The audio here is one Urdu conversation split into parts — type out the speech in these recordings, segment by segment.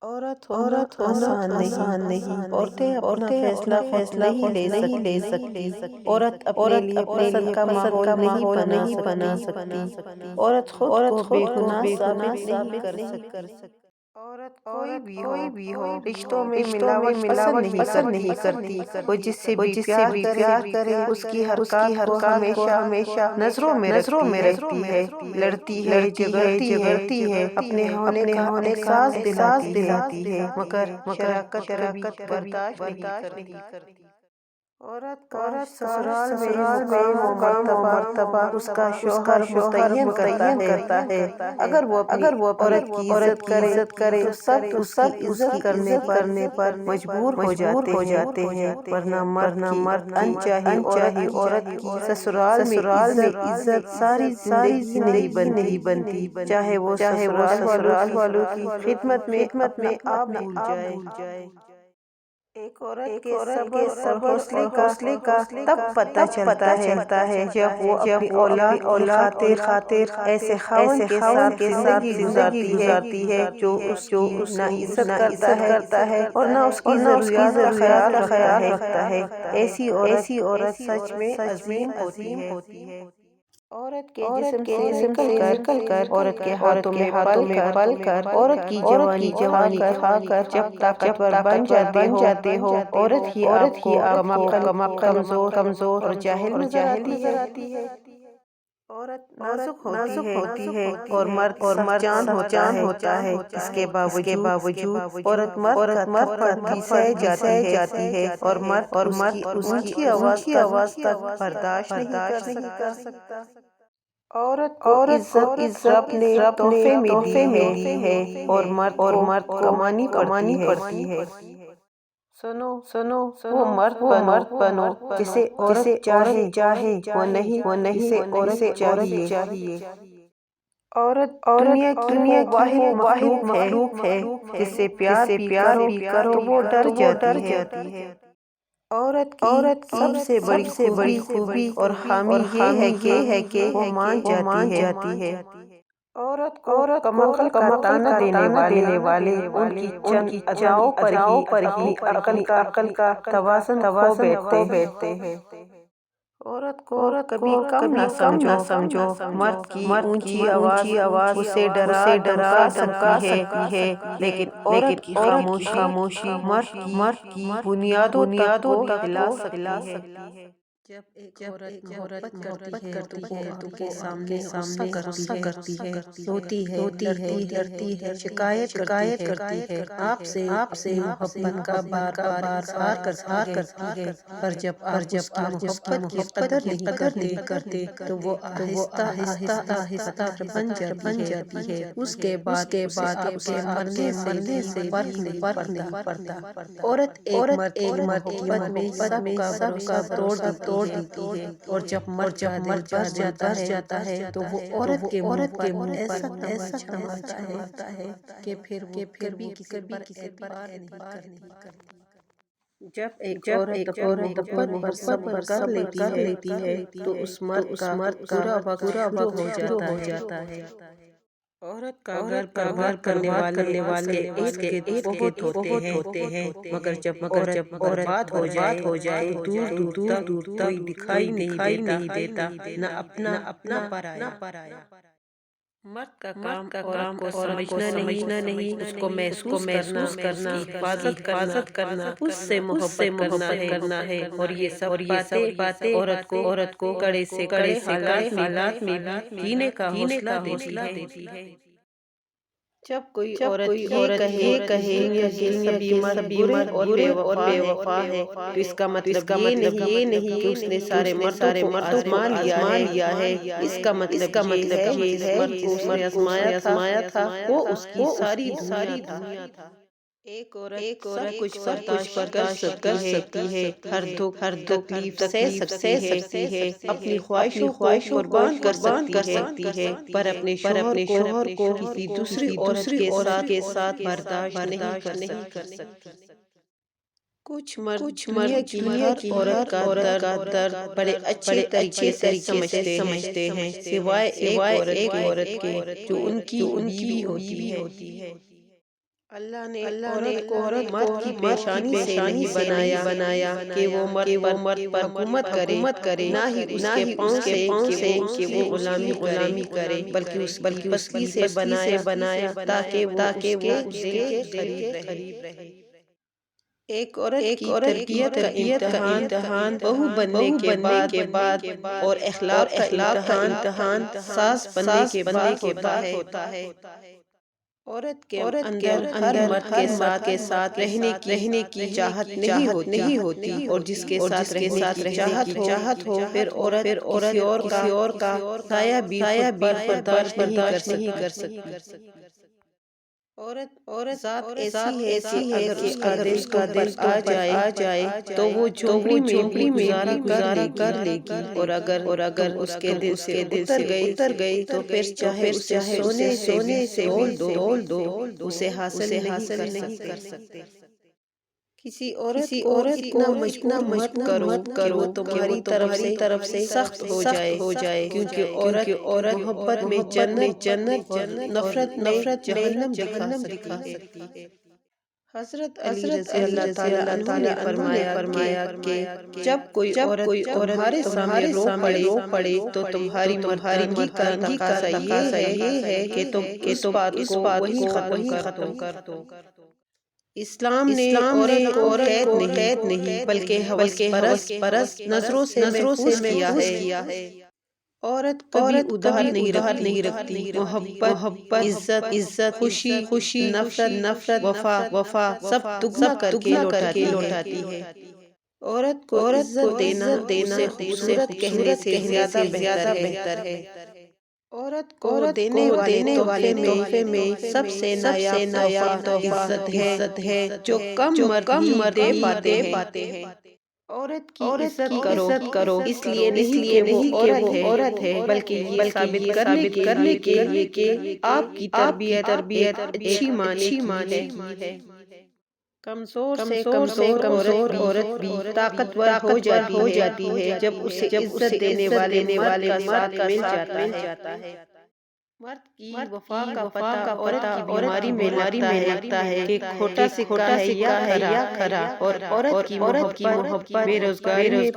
ہونا آسان نہیں، عورتیں اپنا فیصلہ خود نہیں لے سکتی، عورت اپنے لیے پسند کا ماحول نہیں بنا سکتی، عورت خود کو بے گناہ ثابت نہیں کر سکتی۔ عورت کوئی بھی ہو رشتوں میں ملاوٹ پسند نہیں کرتی، وہ جس سے بھی پیار کرے اس کی حرکات کو ہمیشہ نظروں میں رہتی ہے، لڑتی ہے، جگڑتی ہے، اپنے ہونے کا احساس دلاتی ہے، مگر شراکت کبھی برداشت نہیں کرتی۔ عورت کا سسرال میں مقام و مرتبہ اس کا شوہر متعین کرتا ہے۔ اگر وہ اپنی عورت کی عزت کرے تو سب اس کی عزت کرنے پر مجبور ہو جاتے ہیں، ورنہ مرد کی انچاہی عورت کی سسرال میں عزت ساری زندگی نہیں بنتی، چاہے وہ سسرال والوں کی خدمت میں اپنے آپ بھول جائے۔ ایک عورت کے صبر اور حوصلے کا تب پتہ چلتا ہے جب وہ اپنی اولاد کی خاطر ایسے خاوند کے ساتھ زندگی گزارتی ہے جو اس کی نہ عزت کرتا ہے اور نہ اس کی ضروریات کا خیال رکھتا ہے۔ ایسی عورت سچ میں عظیم ہوتی ہے۔ عورت کے جسم سے نکل کر عورت کے ہاتھوں میں پل کر عورت کی جوانی کھا کر جب طاقتور بن جاتے ہو، عورت ہی آپ کو کمزور اور جاہل نظر آتی ہے۔ عورت نازک ہوتی ہے اور مرد جان ہوتا ہے، اس کے باوجود عورت مرد کا تھپڑ سہ جاتی ہے اور مرد اس کی اونچی آواز تک برداشت نہیں کر سکتا۔ عورت کو عزت رب نے تحفے میں دی ہے اور مرد کو کمانی پڑتی ہے۔ سنو وہ مرد بنو جسے عورت چاہے، وہ نہیں جسے عورت چاہیے۔ عورت دنیا کی وہ واحد مخلوق ہے جس سے پیار بھی کرو تو وہ ڈر جاتی ہے۔ عورت کی سب سے بڑی خوبی اور خامی یہ ہے کہ وہ مان جاتی ہے۔ عورت کو کمقل کا طعنہ دینے والے ان کی چند اداؤں پر ہی اپنی عقل کا توازن کھو بیٹھتے ہیں۔ عورت کو کبھی کم نہ سمجھو، مرد کی اونچی آواز اسے ڈرا سکتی ہے، لیکن عورت کی خاموشی مرد کی بنیادوں تک ہلا سکتی ہے۔ جب ایک عورت محبت کرتی ہے تو کے سامنے غصہ کرتی ہے، روتی ہے، لڑتی ہے، شکایت کرتی ہے، آپ سے محبت کا بار اظہار کرتی ہے، پر جب آپ اس کی محبت کی قدر نہیں کرتے تو وہ آہستہ بن جاتی ہے۔ اس کے بعد آپ کے مرنے سے فرق نہیں پڑتا۔ عورت ایک مرد کی محبت میں سب کا بھروسہ توڑ دیتی ہے، اور جب مرد کا دل بر جاتا ہے تو وہ عورت کے منہ پر ایسا تماچا مارتا ہے کہ پھر وہ کبھی کسی پر اعتبار نہیں کرتی۔ جب ایک عورت اپنی محبت پر صبر کر لیتی ہے تو اس مرد کا برا وقت شروع ہو جاتا ہے۔ عورت کا گھر پروار کرنے والے اس کے بہت ہوتے ہیں، مگر جب عورت برباد ہو جائے تو دور تک کوئی دکھائی نہیں دیتا، نہ اپنا نہ پرایا۔ مرد کا کام عورت کو سمجھنا نہیں، اس کو محسوس کرنا، اس کی حفاظت کرنا، اس سے محبت کرنا ہے، اور یہ سب باتیں عورت کو کڑے سے کڑے حالات میں بھی جینے کا حوصلہ دیتی ہے۔ جب کوئی عورت یہ کہے دنیا کے سبھی مرد برے اور بے وفا ہے تو اس کا مطلب یہ نہیں کہ اس نے سارے مردوں کو آزما لیا ہے۔ اس کا مطلب یہ ہے کہ جس مرد کو اس نے آزمایا تھا وہ اس کی ساری دنیا تھا۔ ایک عورت سب کچھ برداشت کر سکتی ہے، ہر دکھ تکلیف سہ سکتی ہے، اپنی خواہشوں کو قربان کر سکتی ہے، پر اپنے شوہر کو کسی دوسری عورت کے ساتھ برداشت نہیں کر سکتی۔ کچھ مرد دنیا کی ہر عورت کا درد بڑے اچھے طریقے سے سمجھتے ہیں، سوائے ایک عورت کے جو ان کی بیوی ہوتی ہے۔ اللہ نے عورت کو مرد کی پیشانی سے نہیں بنایا کہ وہ مرد پر حکومت کرے، نہ ہی اس کے پاؤں سے کہ وہ غلامی کرے، بلکہ اس کی پسلی سے بنایا تاکہ وہ اس کے دل کے قریب رہے۔ ایک عورت کی تربیت کا امتحان بہو بننے کے بعد اور اخلاق کا امتحان ساس بننے کے بعد ہوتا ہے۔ عورت کے اندر ہر مرد کے ساتھ رہنے کی چاہت نہیں ہوتی، اور جس کے ساتھ رہنے کی چاہت ہو پھر عورت کسی اور کا سایہ بھی خود پر برداشت نہیں کر سکتی۔ عورت ذات ایسی ہے کہ اگر اس کا دل آ جائے تو وہ جھونپڑی میں گزارا کر لے گی، اور اگر اس کے دل سے اتر گئی تو پھر چاہے اسے سونے سے تول دو اسے حاصل نہیں کر سکتے۔ کسی عورت کو اتنا مجبور مت کرو کہ وہ تمہاری طرف سے سخت ہو جائے، کیونکہ عورت محبت میں جنت اور نفرت میں جہنم دکھا سکتی ہے۔ حضرت علی رضی اللہ تعالیٰ عنہ نے فرمایا کہ جب کوئی عورت تمہارے سامنے رو پڑے تو تمہاری مرتبگی کا تقاضا یہ ہے کہ تم اس بات کو وہیں ختم کر دو۔ اسلام نے عورت کو قید نہیں بلکہ ہوس پرست نظروں سے محفوظ کیا ہے۔ عورت کبھی ادھار نہیں رکھتی، محبت، عزت، خوشی، نفرت، وفا سب دگنا کر کے لوٹاتی ہے۔ عورت کو عزت دینا اسے خوبصورت کہنے سے زیادہ بہتر ہے۔ عورت کو دینے والے تحفے میں سب سے نایاب تحفہ عزت ہے، جو کم مرد دے پاتے ہیں۔ عورت کی عزت کرو اس لیے نہیں کہ وہ عورت ہے، بلکہ یہ ثابت کرنے کے لیے کہ آپ کی تربیت اچھی معنی کی ہے۔ کمزور سے کمزور عورت بھی طاقتور ہو جاتی ہے جب اسے عزت دینے والے مرد کا ساتھ مل جاتا ہے۔ مرد کی وفا کا پتہ عورت کی بیماری میں لگتا ہے کہ کھوٹا سکہ ہے یا کھرا، اور عورت کی محبت بے روزگاری میں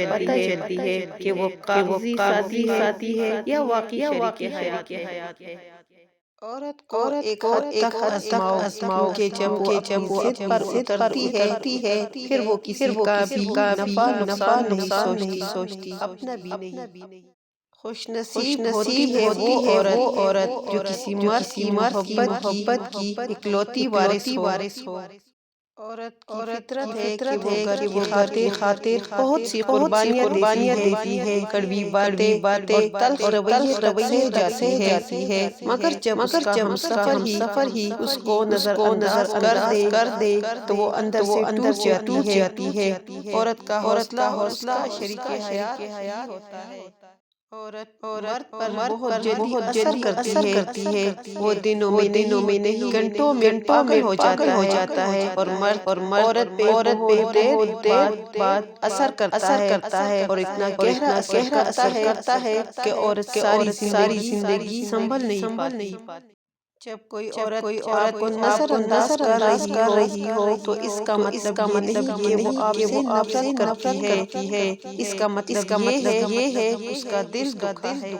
پتہ چلتی ہے کہ وہ کاغذی ساتھی ہے یا واقعی شریک حیات ہے۔ عورت کو ایک حد تک آزماؤ کہ جب وہ اپنی ضد پر اترتی ہے پھر وہ کسی کا بھی نفع نقصان نہیں سوچتی، اپنا بھی نہیں۔ خوش نصیب ہوتی ہے وہ عورت جو کسی مرد کی محبت کی اکلوتی وارث ہو۔ عورت کی فطرت ہے کہ وہ گھر کی خاطر بہت سی قربانیاں دیتی ہے، کڑوی باتیں اور تلخ رویے سے جاتی ہے، مگر جب اس کا ہمسفر ہی اس کو نظر انداز کر دے تو وہ اندر سے ٹوٹ جاتی ہے۔ عورت کا حوصلہ شریک حیات ہوتا ہے۔ عورت مرد پر بہت جلدی اثر کرتی ہے، وہ دنوں میں نہیں گھنٹوں میں پاگل ہو جاتا ہے، اور مرد عورت پہ بہت دیر بعد اثر کرتا ہے، اور اتنا گہرا اثر کرتا ہے کہ عورت ساری زندگی سنبھل نہیں پاتی۔ جب کوئی عورت آپ کو نظر انداز کر رہی ہو تو اس کا مطلب یہ نہیں کہ وہ آپ سے نفرت کرتی ہے، اس کا مطلب یہ ہے اس کا دل دکھا ہے۔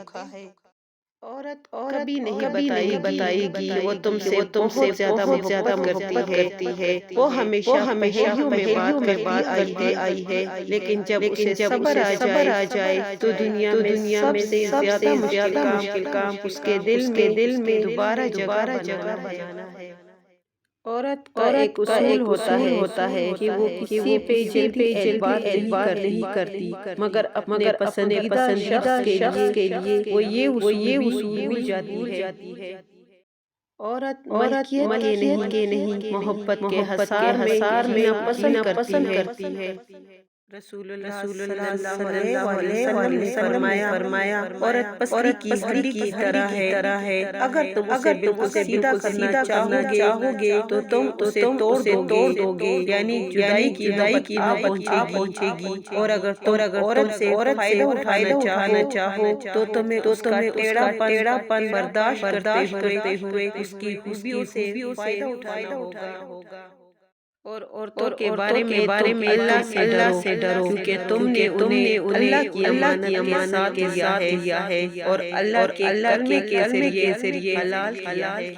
عورت کبھی نہیں بتائے گی وہ تم سے بہت زیادہ محبت کرتی ہے، وہ ہمیشہ پہلیوں میں بات کرتی آئی ہے، لیکن جب اسے صبر آ جائے تو دنیا میں سب سے زیادہ مشکل کام اس کے دل میں دوبارہ جگہ بنانا ہے۔ عورت کا ایک اصول ہوتا ہے کہ وہ کسی پہ جلدی اعتبار نہیں کرتی، مگر اپنے پسندیدہ شخص کے لیے وہ یہ اصول بھول جاتی ہے۔ عورت ملکیت کے نہیں محبت کے حصار میں جینا پسند کرتی ہے۔ رسول اللہ صلی اللہ علیہ وسلم نے فرمایا عورت پسلی کی ہڈی کی طرح ہے، اگر تم اسے بالکل سیدھا کرنا چاہو گے تو تم اسے توڑ دو گے، یعنی جدائی کی نوبت پہنچے گی، اور اگر تم عورت سے فائدہ اٹھانا چاہو تو تمہیں اس کا ٹیڑھا پن برداشت کرتے ہوئے اس کی خوبیوں سے فائدہ اٹھانا ہوگا۔ اور عورتوں کے بارے میں اللہ سے ڈرو، کیونکہ تم نے انہیں اللہ کی امانت کے ساتھ دیا ہے اور اللہ کے کلمے کے ذریعے حلال کیا ہے۔